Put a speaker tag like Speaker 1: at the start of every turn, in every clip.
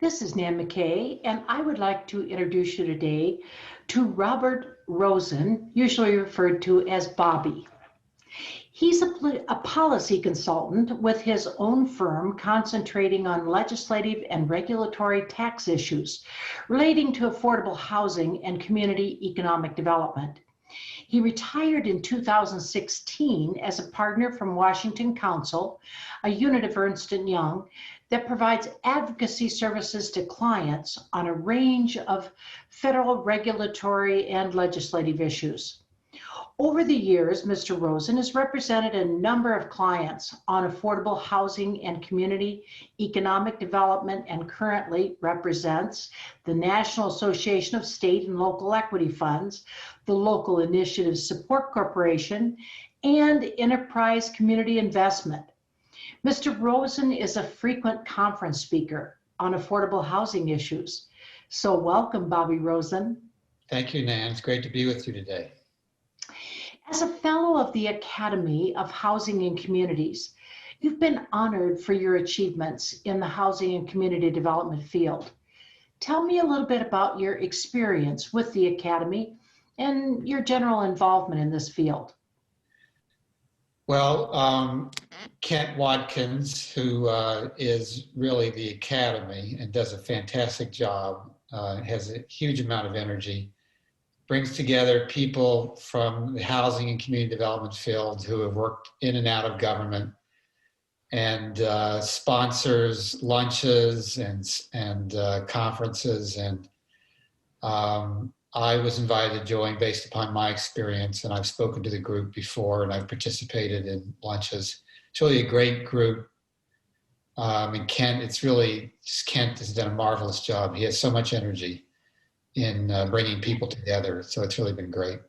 Speaker 1: This is Nan McKay, and I would like to introduce you today to Robert Rozen, usually referred to as Bobby. He's a policy consultant with his own firm concentrating on legislative and regulatory tax issues relating to affordable housing and community economic development. He retired in 2016 as a partner from Washington Counsel, a unit of Ernst & Young that provides advocacy services to clients on a range of federal regulatory and legislative issues. Over the years, Mr. Rozen has represented a number of clients on affordable housing and community economic development and currently represents the National Association of State and Local Equity Funds, the Local Initiative Support Corporation, and Enterprise Community Investment. Mr. Rozen is a frequent conference speaker on affordable housing issues. So welcome, Bobby Rozen.
Speaker 2: Thank you, Nan. It's great to be with you today.
Speaker 1: As a fellow of the Academy of Housing and Communities, you've been honored for your achievements in the housing and community development field. Tell me a little bit about your experience with the Academy and your general involvement in this field.
Speaker 2: Well, Kent Watkins, who is really the Academy and does a fantastic job, has a huge amount of energy, brings together people from the housing and community development field who have worked in and out of government, and sponsors lunches and conferences. And I was invited to join based upon my experience, and I've spoken to the group before, and I've participated in lunches. It's really a great group. And Kent has done a marvelous job. He has so much energy in bringing people together. So it's really been great.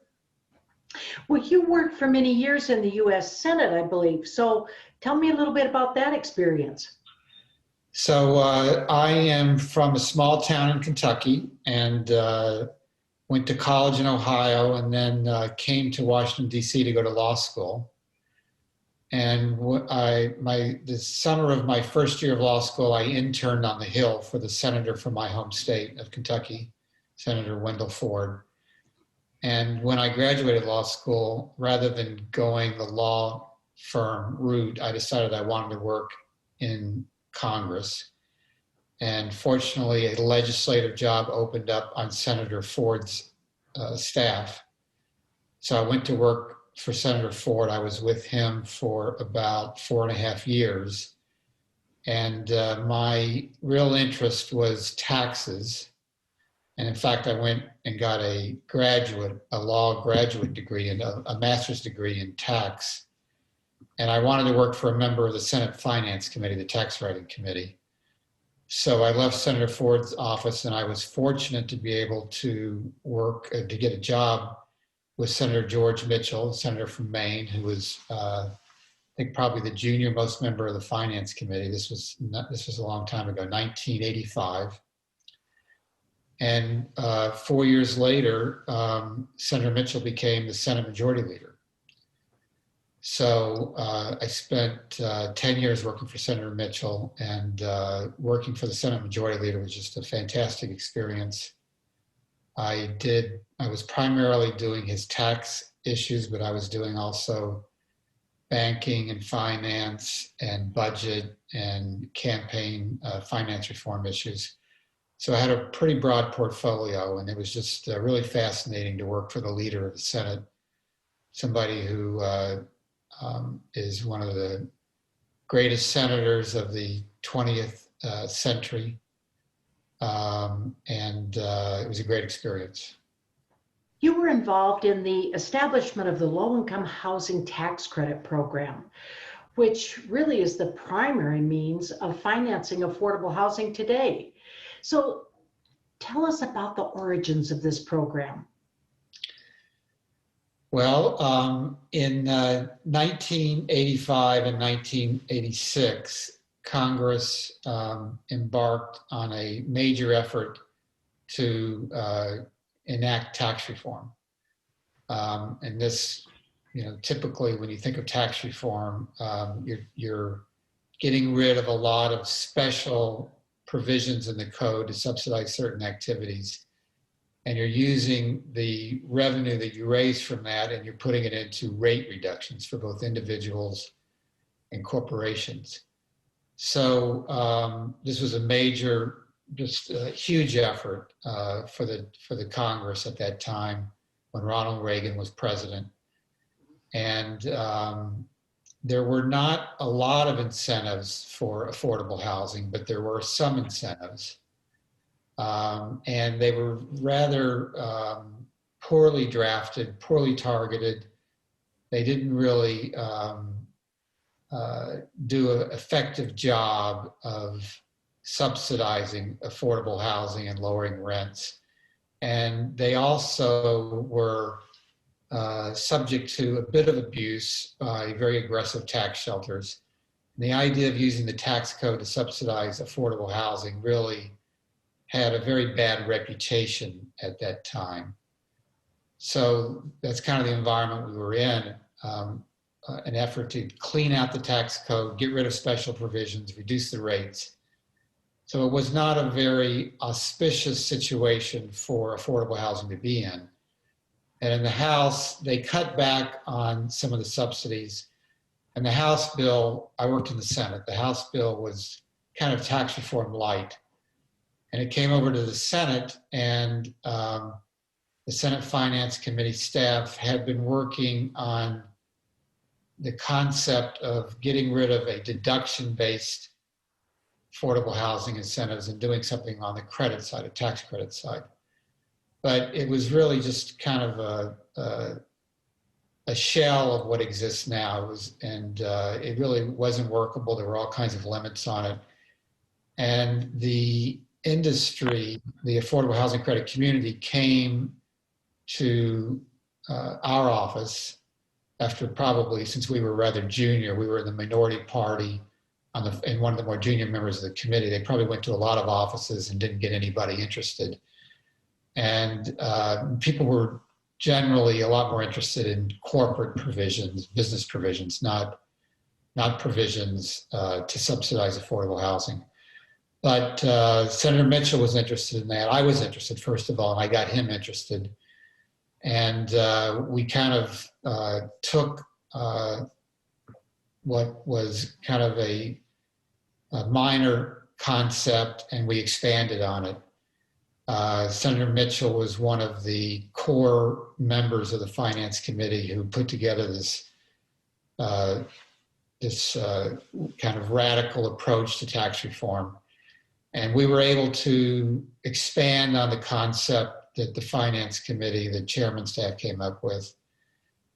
Speaker 1: Well, you worked for many years in the U.S. Senate, I believe. So tell me a little bit about that experience.
Speaker 2: So I am from a small town in Kentucky and went to college in Ohio, and then came to Washington, D.C. to go to law school. And the summer of my first year of law school, I interned on the Hill for the senator from my home state of Kentucky, Senator Wendell Ford. And when I graduated law school, rather than going the law firm route, I decided I wanted to work in Congress. And fortunately, a legislative job opened up on Senator Ford's staff. So I went to work for Senator Ford. I was with him for about 4.5 years. And my real interest was taxes. And in fact, I went and got a law graduate degree and a master's degree in tax. And I wanted to work for a member of the Senate Finance Committee, the Tax Writing Committee. So I left Senator Ford's office, and I was fortunate to be able to to get a job with Senator George Mitchell, senator from Maine, who was, I think, probably the junior most member of the Finance Committee. This was a long time ago, 1985. And 4 years later, Senator Mitchell became the Senate Majority Leader. So I spent 10 years working for Senator Mitchell, and working for the Senate Majority Leader was just a fantastic experience. I was primarily doing his tax issues, but I was doing also banking and finance and budget and campaign finance reform issues. So I had a pretty broad portfolio, and it was just really fascinating to work for the leader of the Senate, somebody who is one of the greatest senators of the 20th century. And it was a great experience.
Speaker 1: You were involved in the establishment of the Low-Income Housing Tax Credit Program, which really is the primary means of financing affordable housing today. So tell us about the origins of this program.
Speaker 2: Well, in 1985 and 1986, Congress embarked on a major effort to enact tax reform. And this, typically when you think of tax reform, you're getting rid of a lot of special provisions in the code to subsidize certain activities, and you're using the revenue that you raise from that and you're putting it into rate reductions for both individuals and corporations. So this was a major, just a huge effort for the Congress at that time when Ronald Reagan was president. And there were not a lot of incentives for affordable housing, but there were some incentives. And they were rather poorly drafted, poorly targeted. They didn't really do an effective job of subsidizing affordable housing and lowering rents. And they also were subject to a bit of abuse by very aggressive tax shelters. And the idea of using the tax code to subsidize affordable housing really had a very bad reputation at that time. So that's kind of the environment we were in, an effort to clean out the tax code, get rid of special provisions, reduce the rates. So it was not a very auspicious situation for affordable housing to be in. And in the House, they cut back on some of the subsidies. And the House bill, I worked in the Senate, the House bill was kind of tax reform light. And it came over to the Senate, and the Senate Finance Committee staff had been working on the concept of getting rid of a deduction-based affordable housing incentives and doing something on the credit side, a tax credit side. But it was really just kind of a shell of what exists now. It really wasn't workable. There were all kinds of limits on it. And the industry, the affordable housing credit community, came to our office after probably, since we were rather junior, we were in the minority party and one of the more junior members of the committee. They probably went to a lot of offices and didn't get anybody interested. And people were generally a lot more interested in corporate provisions, business provisions, not provisions to subsidize affordable housing. But Senator Mitchell was interested in that. I was interested, first of all, and I got him interested. And we kind of took what was kind of a minor concept and we expanded on it. Senator Mitchell was one of the core members of the Finance Committee who put together this kind of radical approach to tax reform. And we were able to expand on the concept that the Finance Committee, the chairman staff came up with.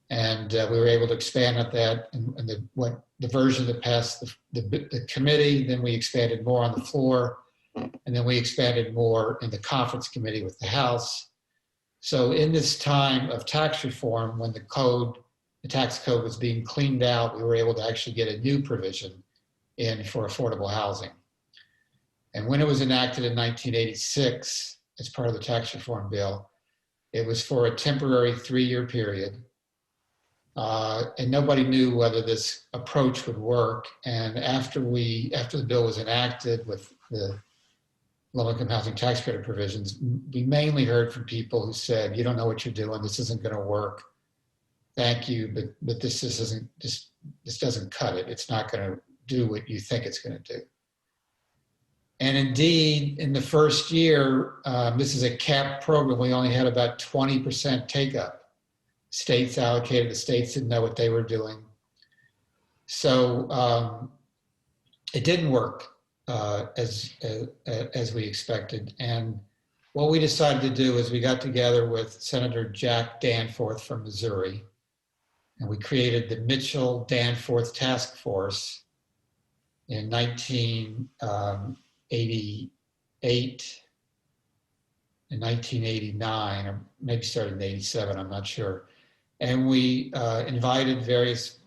Speaker 2: And we were able to expand on that and the version that passed the committee. Then we expanded more on the floor. And then we expanded more in the conference committee with the House. So in this time of tax reform, when the tax code was being cleaned out, we were able to actually get a new provision in for affordable housing. And when it was enacted in 1986 as part of the tax reform bill, it was for a temporary 3-year period. And nobody knew whether this approach would work. And after the bill was enacted with the low-income housing tax credit provisions, we mainly heard from people who said, "You don't know what you're doing. This isn't going to work. Thank you, but this doesn't cut it. It's not going to do what you think it's going to do." And indeed, in the first year, this is a capped program. We only had about 20% take-up. States allocated. The states didn't know what they were doing, so it didn't work as we expected. And what we decided to do is we got together with Senator Jack Danforth from Missouri, and we created the Mitchell-Danforth Task Force in 1988 and 1989, or maybe started in 87, I'm not sure. And we invited various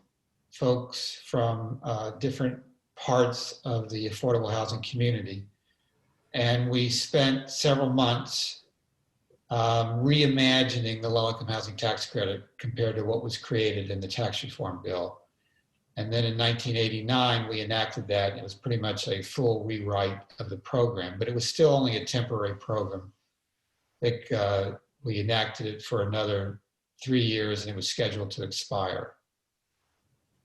Speaker 2: folks from different parts of the affordable housing community. And we spent several months reimagining the low-income housing tax credit compared to what was created in the tax reform bill. And then in 1989, we enacted that. It was pretty much a full rewrite of the program, but it was still only a temporary program. I think we enacted it for another 3 years and it was scheduled to expire.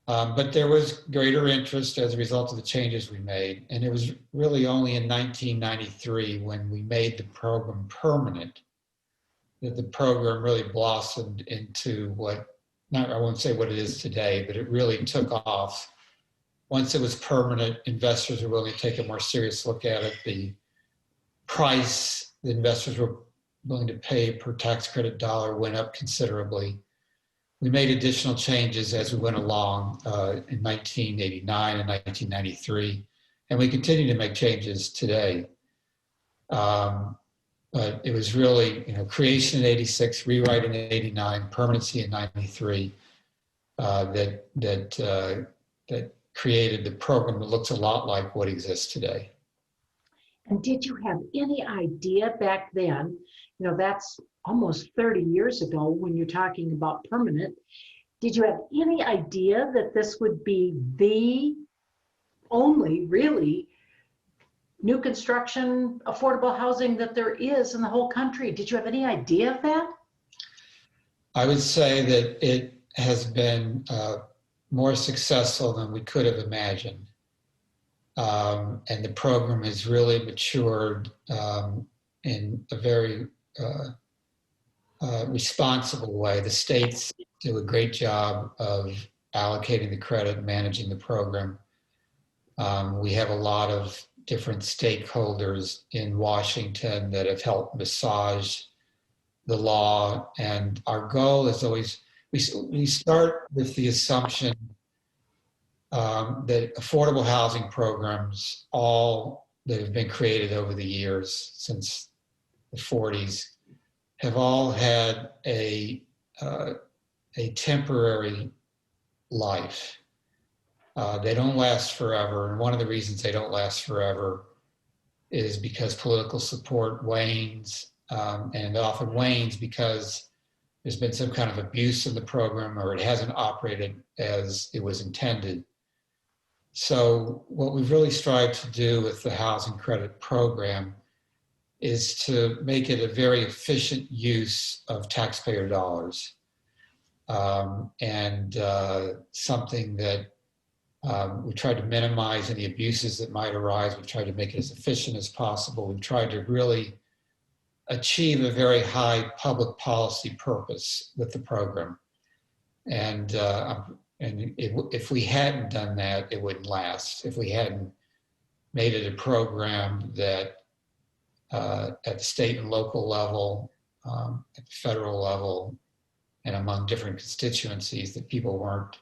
Speaker 2: But there was greater interest as a result of the changes we made. And it was really only in 1993 when we made the program permanent that the program really blossomed into what, I won't say what it is today, but it really took off. Once it was permanent, investors were willing to take a more serious look at it. The price the investors were willing to pay per tax credit dollar went up considerably. We made additional changes as we went along in 1989 and 1993, and we continue to make changes today. But it was really, creation in 86, rewrite in 89, permanency in 93 that created the program that looks a lot like what exists today.
Speaker 1: And did you have any idea back then, that's almost 30 years ago when you're talking about permanent, did you have any idea that this would be the only really new construction affordable housing that there is in the whole country? Did you have any idea of that?
Speaker 2: I would say that it has been more successful than we could have imagined. And the program has really matured in a very responsible way. The states do a great job of allocating the credit and managing the program. We have a lot of different stakeholders in Washington that have helped massage the law. And our goal is always, we start with the assumption that affordable housing programs, all that have been created over the years since the 40s, have all had a temporary life. They don't last forever. And one of the reasons they don't last forever is because political support wanes, and often wanes because there's been some kind of abuse of the program or it hasn't operated as it was intended. So what we've really strived to do with the housing credit program is to make it a very efficient use of taxpayer dollars, and something that we tried to minimize any abuses that might arise. We've tried to make it as efficient as possible. We've tried to really achieve a very high public policy purpose with the program. And if we hadn't done that, it wouldn't last. If we hadn't made it a program that at the state and local level, at the federal level, and among different constituencies, that people weren't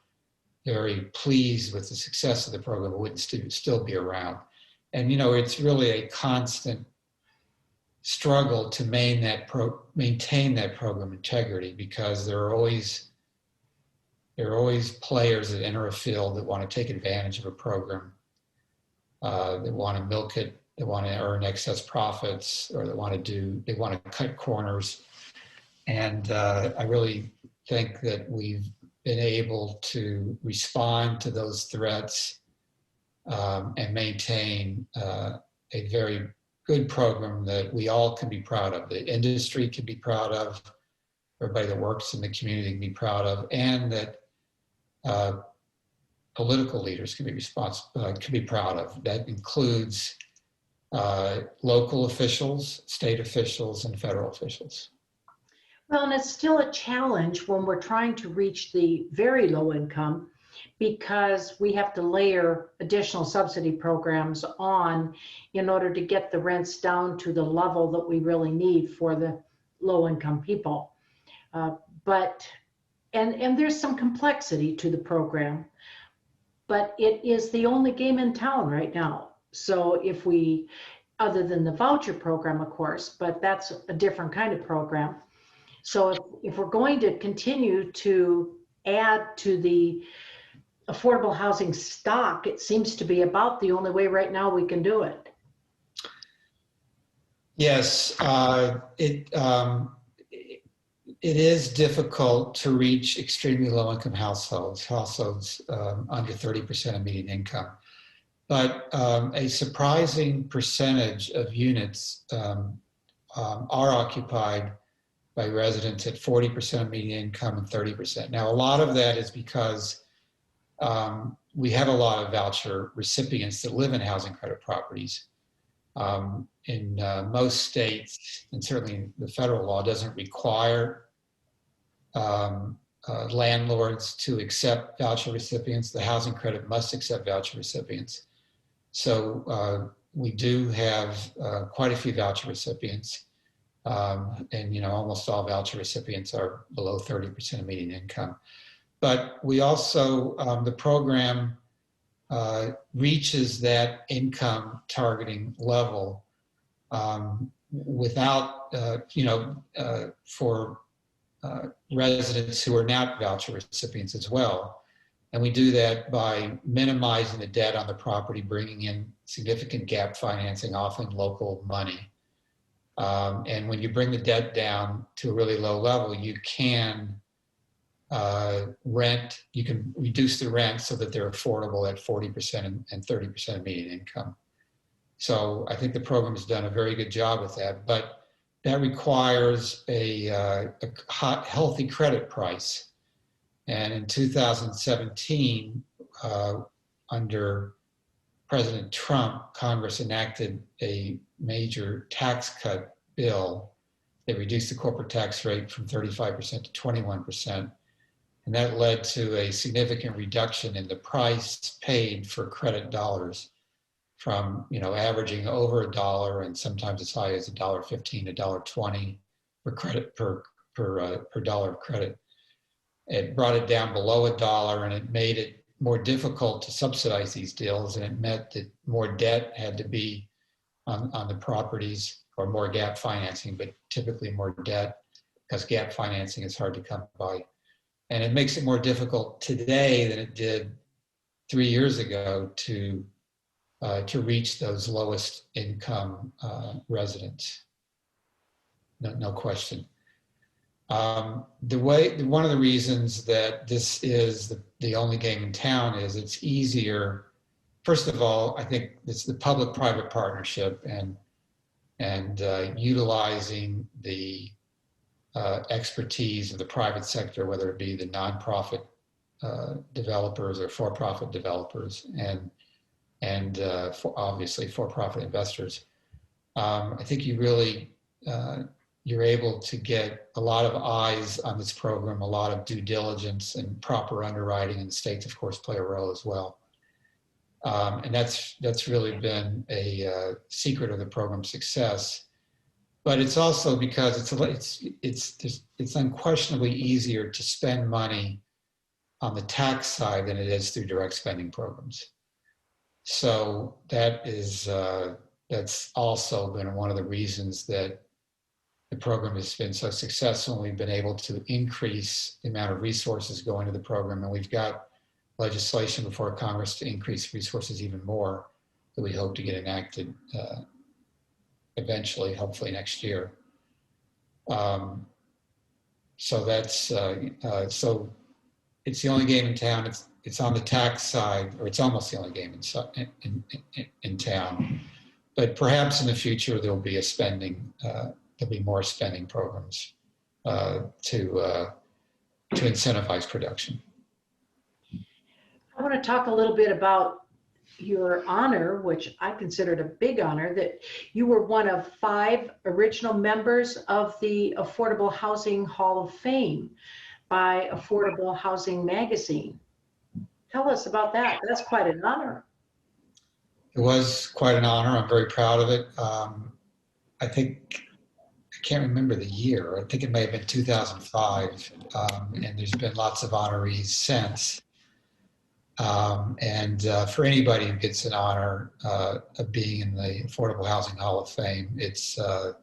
Speaker 2: very pleased with the success of the program, it wouldn't still be around. And it's really a constant struggle to maintain that program integrity, because there are always players that enter a field that want to take advantage of a program, that want to milk it, that want to earn excess profits, or they want to cut corners. And I really think that we've been able to respond to those threats and maintain a very good program that we all can be proud of. The industry can be proud of, everybody that works in the community can be proud of, and that political leaders can be proud of. That includes local officials, state officials, and federal officials.
Speaker 1: Well, and it's still a challenge when we're trying to reach the very low income, because we have to layer additional subsidy programs on in order to get the rents down to the level that we really need for the low income people. But there's some complexity to the program, but it is the only game in town right now. So if we, other than the voucher program, of course, but that's a different kind of program. So if we're going to continue to add to the affordable housing stock, it seems to be about the only way right now we can do it.
Speaker 2: Yes, it is difficult to reach extremely low-income households under 30% of median income. But a surprising percentage of units are occupied by residents at 40% of median income and 30%. Now, a lot of that is because we have a lot of voucher recipients that live in housing credit properties. In most states, and certainly the federal law doesn't require landlords to accept voucher recipients. The housing credit must accept voucher recipients. So we do have quite a few voucher recipients. And almost all voucher recipients are below 30% of median income. But we also, the program reaches that income targeting level without, for residents who are not voucher recipients as well. And we do that by minimizing the debt on the property, bringing in significant gap financing, often local money. And when you bring the debt down to a really low level, you can you can reduce the rent so that they're affordable at 40% and 30% of median income. So I think the program has done a very good job with that, but that requires a healthy credit price. And in 2017, under President Trump, Congress enacted a major tax cut bill that reduced the corporate tax rate from 35% to 21%. And that led to a significant reduction in the price paid for credit dollars from, averaging over $1 and sometimes as high as $1.15 to $1.20 per credit per dollar of credit. It brought it down below $1 and it made it more difficult to subsidize these deals, and it meant that more debt had to be on the properties, or more gap financing, but typically more debt because gap financing is hard to come by. And it makes it more difficult today than it did 3 years ago to reach those lowest income residents. No question. One of the reasons that this is the only game in town is it's easier. First of all, I think it's the public-private partnership and utilizing the expertise of the private sector, whether it be the nonprofit developers or for-profit developers, and obviously for-profit investors. I think you really you're able to get a lot of eyes on this program, a lot of due diligence and proper underwriting, and states, of course, play a role as well. And that's really been a secret of the program's success. But it's also because it's unquestionably easier to spend money on the tax side than it is through direct spending programs. So that's also been one of the reasons that the program has been so successful. We've been able to increase the amount of resources going to the program, and we've got legislation before Congress to increase resources even more that we hope to get enacted eventually, hopefully next year. So that's so it's the only game in town. It's on the tax side, or it's almost the only game in town. But perhaps in the future there'll be there'll be more spending programs to incentivize production.
Speaker 1: I want to talk a little bit about your honor, which I considered a big honor, that you were one of 5 original members of the Affordable Housing Hall of Fame by Affordable Housing Magazine. Tell us about that. That's quite an honor.
Speaker 2: It was quite an honor. I'm very proud of it. I can't remember the year. I think it may have been 2005. And there's been lots of honorees since. For anybody who gets an honor of being in the Affordable Housing Hall of Fame, it's a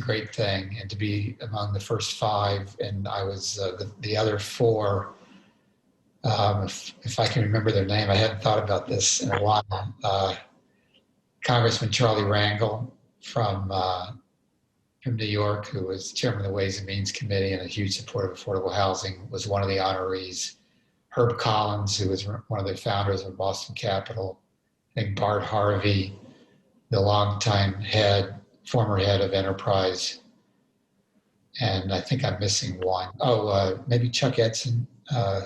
Speaker 2: great thing. And to be among the first 5, and I was the other 4. If I can remember their name, I hadn't thought about this in a while. Congressman Charlie Rangel from from New York, who was chairman of the Ways and Means Committee and a huge supporter of affordable housing, was one of the honorees. Herb Collins, who was one of the founders of Boston Capital. I think Bart Harvey, the longtime former head of Enterprise. And I think I'm missing one. Oh, maybe Chuck Edson,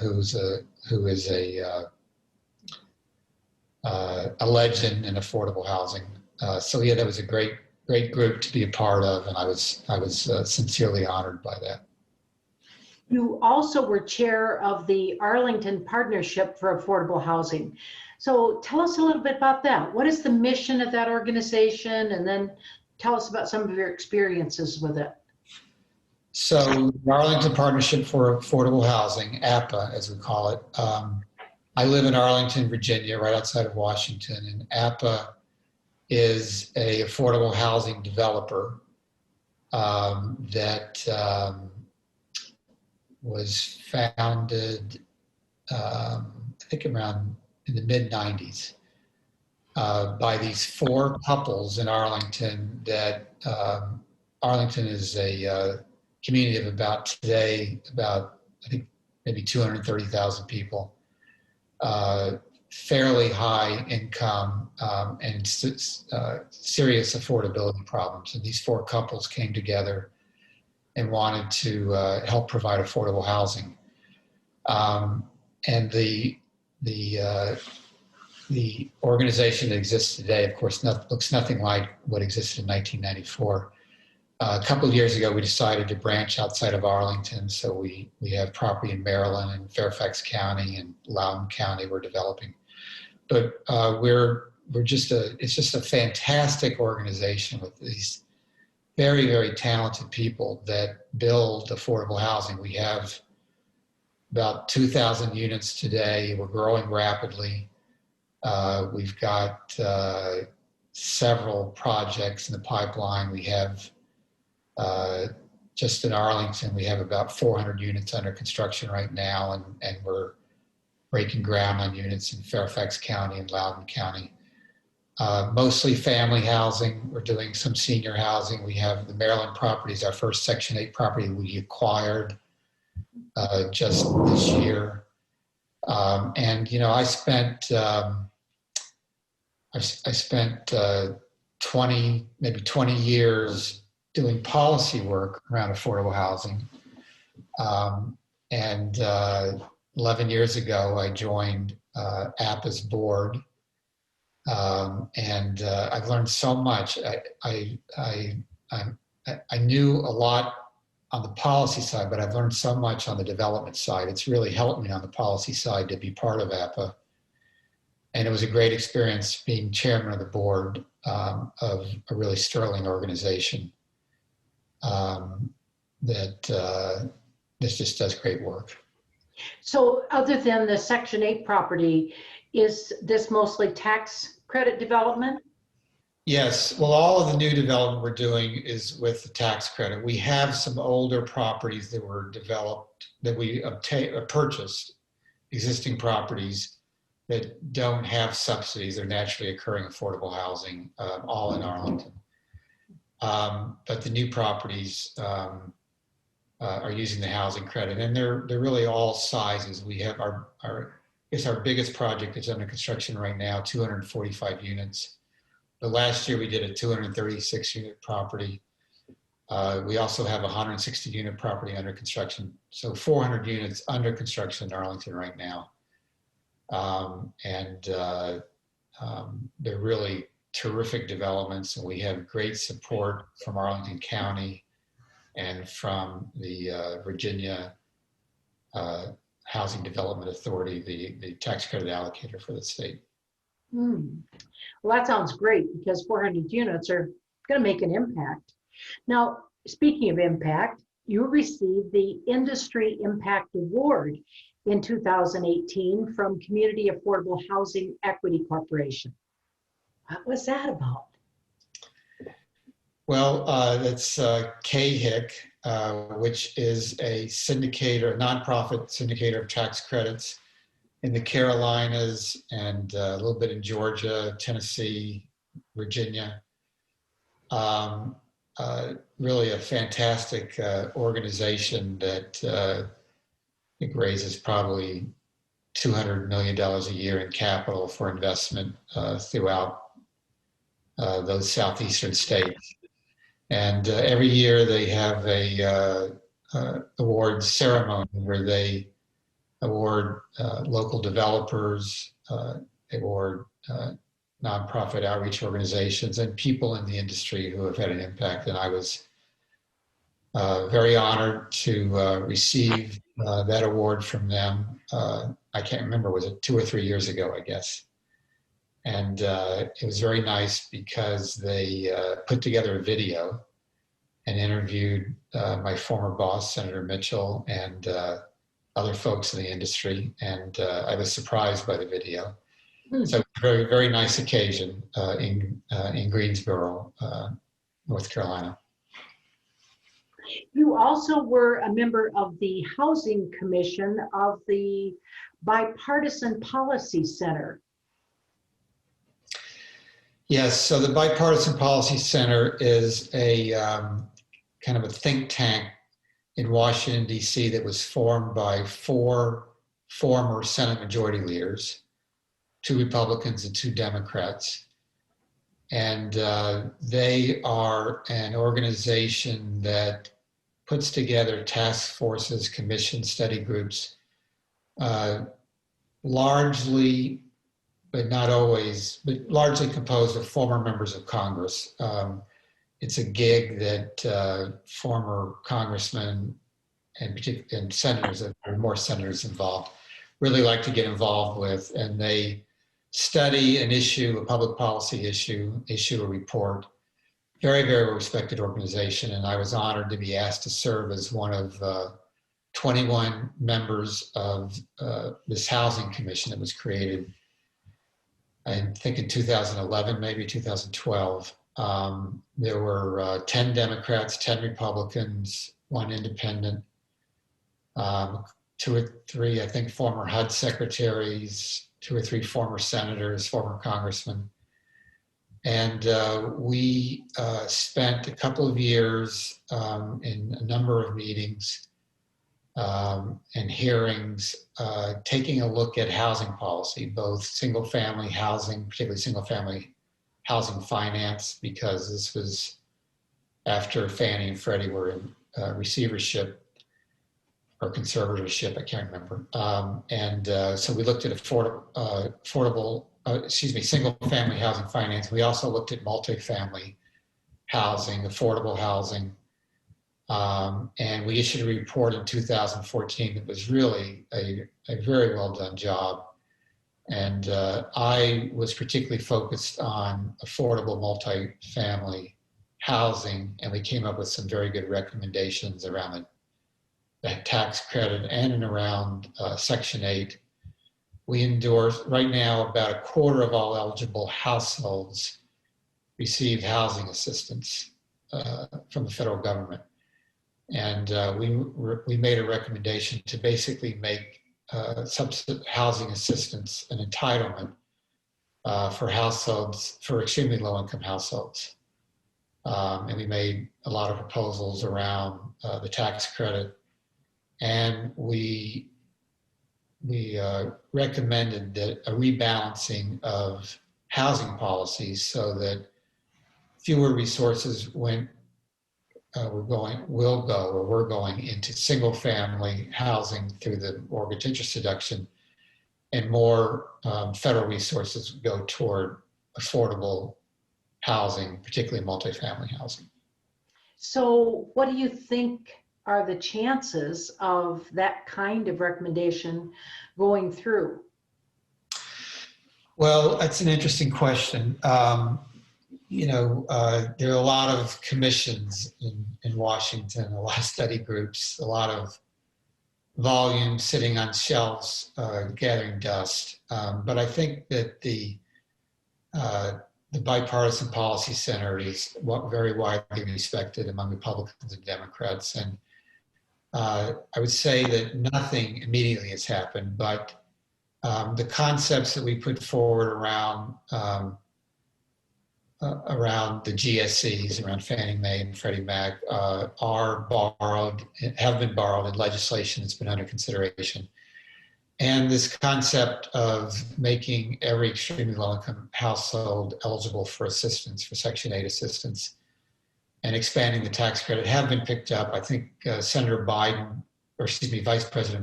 Speaker 2: who is a legend in affordable housing. So yeah, that was a great group to be a part of, and I was sincerely honored by that.
Speaker 1: You also were chair of the Arlington Partnership for Affordable Housing. So tell us a little bit about that. What is the mission of that organization? And then tell us about some of your experiences with it.
Speaker 2: So the Arlington Partnership for Affordable Housing, APA as we call it. I live in Arlington, Virginia, right outside of Washington, and APA is a affordable housing developer that was founded, I think around in the mid-90s, by these four couples in Arlington. That Arlington is a community of about I think maybe 230,000 people, fairly high income and serious affordability problems. And these four couples came together and wanted to help provide affordable housing. And the organization that exists today, of course, looks nothing like what existed in 1994. A couple of years ago, we decided to branch outside of Arlington. So we have property in Maryland and Fairfax County and Loudoun County we're developing. But it's just a fantastic organization with these very, very talented people that build affordable housing. We have about 2,000 units today. We're growing rapidly. We've got several projects in the pipeline. We have just in Arlington, we have about 400 units under construction right now, and we're breaking ground on units in Fairfax County and Loudoun County. Mostly family housing. We're doing some senior housing. We have the Maryland properties, our first Section 8 property we acquired just this year. And, you know, I spent 20 years doing policy work around affordable housing. And 11 years ago, I joined APA's board. And I've learned so much. I knew a lot on the policy side, but I've learned so much on the development side. It's really helped me on the policy side to be part of APA. And it was a great experience being chairman of the board of a really sterling organization that just does great work.
Speaker 1: So other than the Section 8 property, is this mostly tax credit development?
Speaker 2: Yes. Well, all of the new development we're doing is with the tax credit. We have some older properties that were developed, that we purchased, existing properties that don't have subsidies. They're naturally occurring affordable housing, all in Arlington. But the new properties are using the housing credit, and they're really all sizes. We have our biggest project that's under construction right now, 245 units. But last year we did a 236 unit property. We also have a 160 unit property under construction. So 400 units under construction in Arlington right now. They're really terrific developments, and we have great support from Arlington County and from the Virginia Housing Development Authority, the tax credit allocator for the state.
Speaker 1: Well, that sounds great, because 400 units are going to make an impact. Now, speaking of impact, you received the Industry Impact Award in 2018 from Community Affordable Housing Equity Corporation. What was that about?
Speaker 2: Well, that's KHIC, which is a syndicator, a nonprofit syndicator of tax credits in the Carolinas and a little bit in Georgia, Tennessee, Virginia. really a fantastic organization that I think raises probably $200 million a year in capital for investment throughout those southeastern states. And every year they have a award ceremony where they award local developers, award nonprofit outreach organizations, and people in the industry who have had an impact. And I was very honored to receive that award from them. I can't remember, was it 2 or 3 years ago, I guess. And it was very nice because they put together a video and interviewed my former boss, Senator Mitchell, and other folks in the industry. And I was surprised by the video. So very, very nice occasion in Greensboro, North Carolina.
Speaker 1: You also were a member of the Housing Commission of the Bipartisan Policy Center.
Speaker 2: Yes, so the Bipartisan Policy Center is a kind of a think tank in Washington, D.C. that was formed by 4 former Senate Majority Leaders, 2 Republicans and 2 Democrats. And they are an organization that puts together task forces, commissions, study groups, largely, but not always, but largely composed of former members of Congress. It's a gig that former congressmen and senators, there are more senators involved, really like to get involved with, and they study an issue, a public policy issue a report. Very, very respected organization, and I was honored to be asked to serve as one of 21 members of this housing commission that was created, I think in 2011, maybe 2012. There were 10 Democrats, 10 Republicans, 1 independent, 2 or 3, I think, former HUD secretaries, 2 or 3 former senators, former congressmen. And we spent a couple of years in a number of meetings and hearings, taking a look at housing policy, both single-family housing, particularly single-family housing finance, because this was after Fannie and Freddie were in receivership or conservatorship, I can't remember. So we looked at single-family housing finance. We also looked at multifamily housing, affordable housing. And we issued a report in 2014 that was really a very well done job. And I was particularly focused on affordable multifamily housing, and we came up with some very good recommendations around the tax credit and around Section 8. We endorse, right now, about a quarter of all eligible households receive housing assistance from the federal government. And we made a recommendation to basically make housing assistance an entitlement for households, for extremely low-income households. And we made a lot of proposals around the tax credit. And we recommended that a rebalancing of housing policies so that fewer resources we're going into single-family housing through the mortgage interest deduction, and more federal resources go toward affordable housing, particularly multifamily housing.
Speaker 1: So what do you think are the chances of that kind of recommendation going through?
Speaker 2: Well, that's an interesting question. There are a lot of commissions in Washington, a lot of study groups, a lot of volumes sitting on shelves gathering dust. But I think that the Bipartisan Policy Center is very widely respected among Republicans and Democrats. And I would say that nothing immediately has happened, but the concepts that we put forward around around the GSEs, around Fannie Mae and Freddie Mac, have been borrowed in legislation that's been under consideration. And this concept of making every extremely low-income household eligible for assistance, for Section 8 assistance, and expanding the tax credit have been picked up. I think Vice President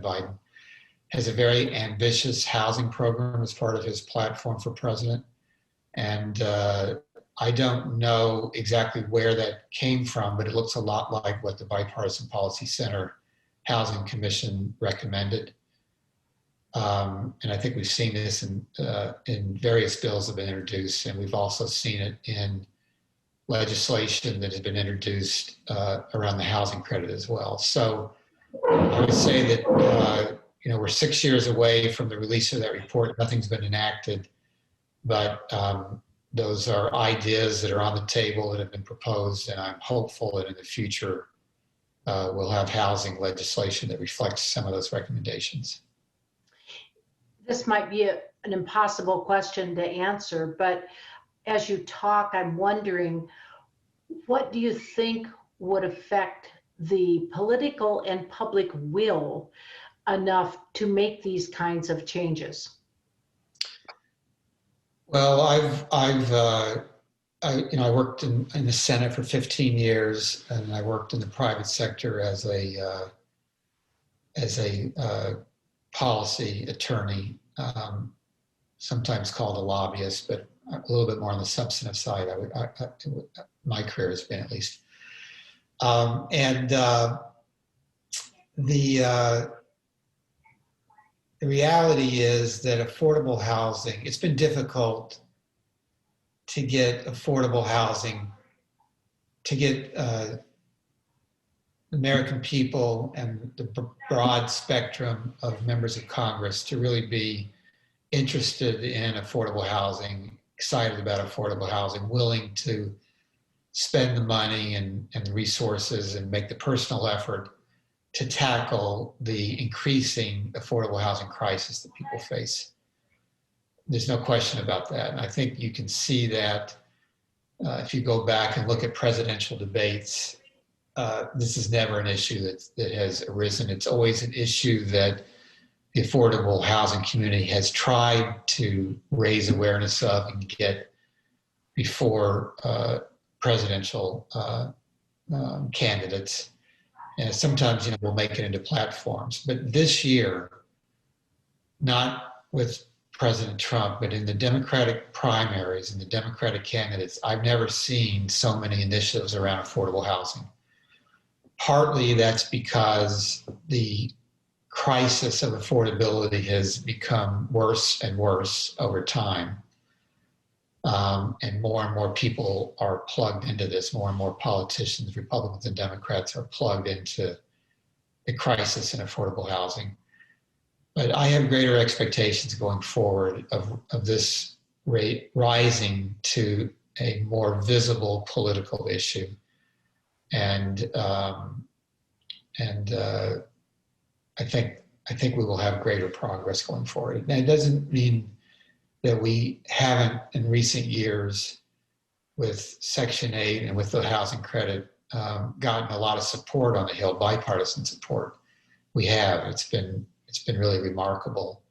Speaker 2: Biden has a very ambitious housing program as part of his platform for president. And I don't know exactly where that came from, but it looks a lot like what the Bipartisan Policy Center Housing Commission recommended. And I think we've seen this in various bills that have been introduced, and we've also seen it in legislation that has been introduced around the housing credit as well. So I would say that we're 6 years away from the release of that report. Nothing's been enacted, but those are ideas that are on the table that have been proposed, and I'm hopeful that in the future we'll have housing legislation that reflects some of those recommendations.
Speaker 1: This might be an impossible question to answer, but as you talk, I'm wondering, what do you think would affect the political and public will enough to make these kinds of changes?
Speaker 2: Well, I worked in the Senate for 15 years, and I worked in the private sector as a policy attorney, sometimes called a lobbyist, but a little bit more on the substantive side. My career has been, at least. The reality is that affordable housing, it's been difficult to get affordable housing, to get American people and the broad spectrum of members of Congress to really be interested in affordable housing, excited about affordable housing, willing to spend the money and the resources and make the personal effort to tackle the increasing affordable housing crisis that people face. There's no question about that. And I think you can see that if you go back and look at presidential debates, this is never an issue that has arisen. It's always an issue that the affordable housing community has tried to raise awareness of and get before presidential candidates. And sometimes, we'll make it into platforms. But this year, not with President Trump, but in the Democratic primaries and the Democratic candidates, I've never seen so many initiatives around affordable housing. Partly that's because the crisis of affordability has become worse and worse over time. And more people are plugged into this. More and more politicians, Republicans and Democrats, are plugged into the crisis in affordable housing. But I have greater expectations going forward of this rate rising to a more visible political issue. And I think we will have greater progress going forward. And it doesn't mean that we haven't in recent years with Section 8 and with the housing credit gotten a lot of support on the Hill, bipartisan support. We have. It's been really remarkable.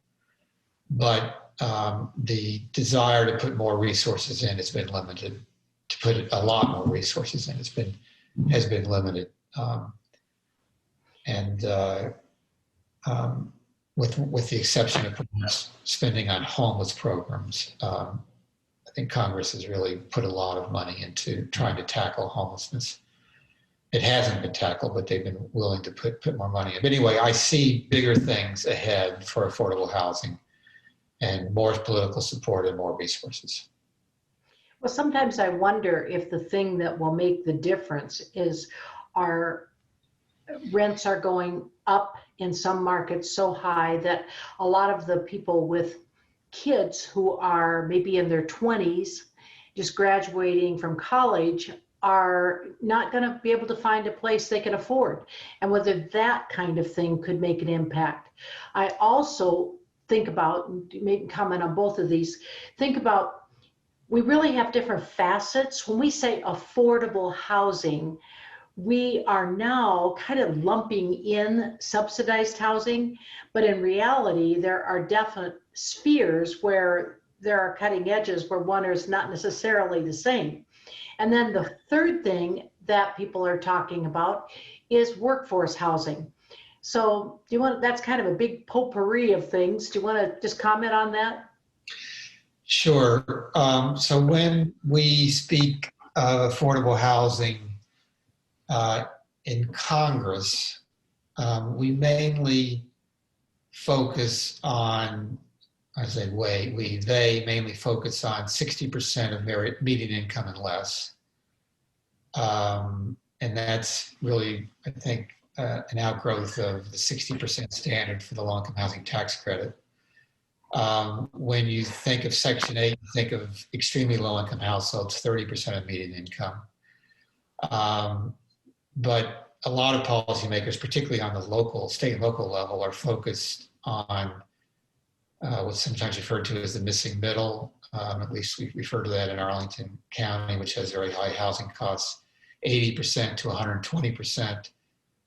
Speaker 2: But the desire to put more resources in has been limited. To put a lot more resources in has been limited. With the exception of spending on homeless programs, I think Congress has really put a lot of money into trying to tackle homelessness. It hasn't been tackled, but they've been willing to put more money in. But anyway, I see bigger things ahead for affordable housing and more political support and more resources.
Speaker 1: Well, sometimes I wonder if the thing that will make the difference is our rents are going up in some markets so high that a lot of the people with kids who are maybe in their 20s, just graduating from college, are not going to be able to find a place they can afford, and whether that kind of thing could make an impact. I also think about, maybe comment on both of these, think about we really have different facets. When we say affordable housing, we are now kind of lumping in subsidized housing, but in reality, there are definite spheres where there are cutting edges where one is not necessarily the same. And then the third thing that people are talking about is workforce housing. So do you want, that's kind of a big potpourri of things. Do you want to just comment on that?
Speaker 2: Sure. So when we speak of affordable housing in Congress, we mainly focus on, they mainly focus on 60% of median income and less. And that's really, I think, an outgrowth of the 60% standard for the low-income housing tax credit. When you think of Section 8, you think of extremely low-income households, 30% of median income. But a lot of policymakers, particularly on the local, state and local level, are focused on what's sometimes referred to as the missing middle. At least we refer to that in Arlington County, which has very high housing costs, 80% to 120%.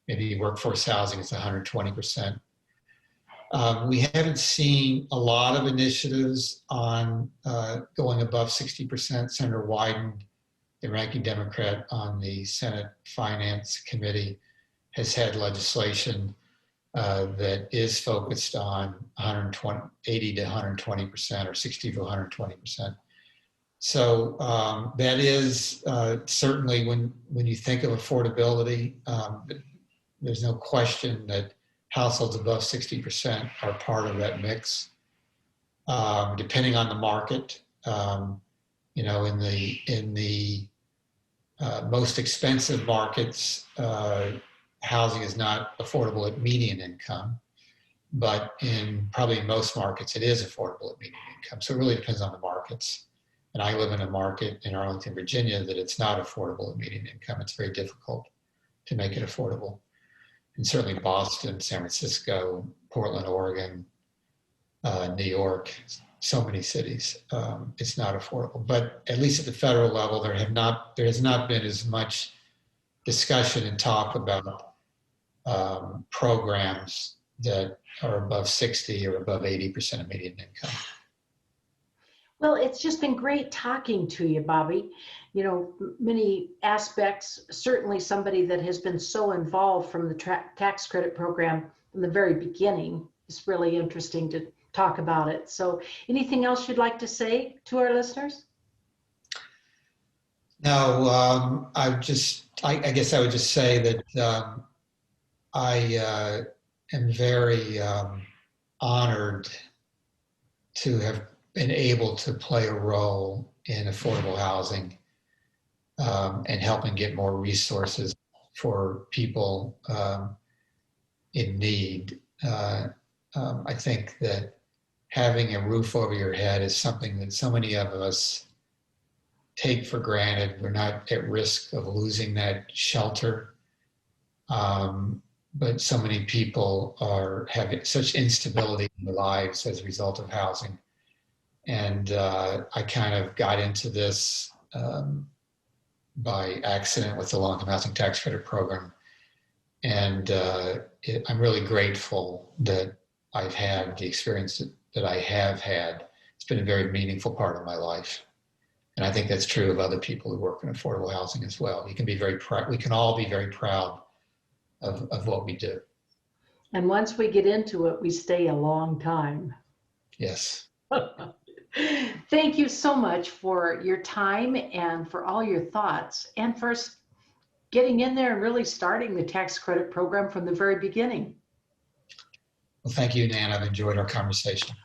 Speaker 2: Maybe workforce housing is 120%. We haven't seen a lot of initiatives on going above 60%. Senator Wyden, the ranking Democrat on the Senate Finance Committee, has had legislation that is focused on 80 to 120% or 60 to 120%. So that is certainly when you think of affordability, there's no question that households above 60% are part of that mix. Depending on the market, in the most expensive markets, housing is not affordable at median income, but in probably most markets, it is affordable at median income. So it really depends on the markets. And I live in a market in Arlington, Virginia, that it's not affordable at median income. It's very difficult to make it affordable. And certainly Boston, San Francisco, Portland, Oregon, New York, so many cities, it's not affordable. But at least at the federal level, there has not been as much discussion and talk about programs that are above 60 or above 80% of median income.
Speaker 1: Well, it's just been great talking to you, Bobby. You know, many aspects, certainly somebody that has been so involved from the tax credit program from the very beginning. It's really interesting to talk about it. So anything else you'd like to say to our listeners?
Speaker 2: No, I guess I would just say that I am very honored to have been able to play a role in affordable housing and helping get more resources for people in need. I think that having a roof over your head is something that so many of us take for granted. We're not at risk of losing that shelter. But so many people are having such instability in their lives as a result of housing. And I kind of got into this by accident with the low-income housing tax credit program. And I'm really grateful that I've had the experience that I have had. It's been a very meaningful part of my life. And I think that's true of other people who work in affordable housing as well. You can be very proud. We can all be very proud of what we do.
Speaker 1: And once we get into it, we stay a long time.
Speaker 2: Yes.
Speaker 1: Thank you so much for your time and for all your thoughts and for getting in there and really starting the tax credit program from the very beginning.
Speaker 2: Well, thank you, Nan. I've enjoyed our conversation.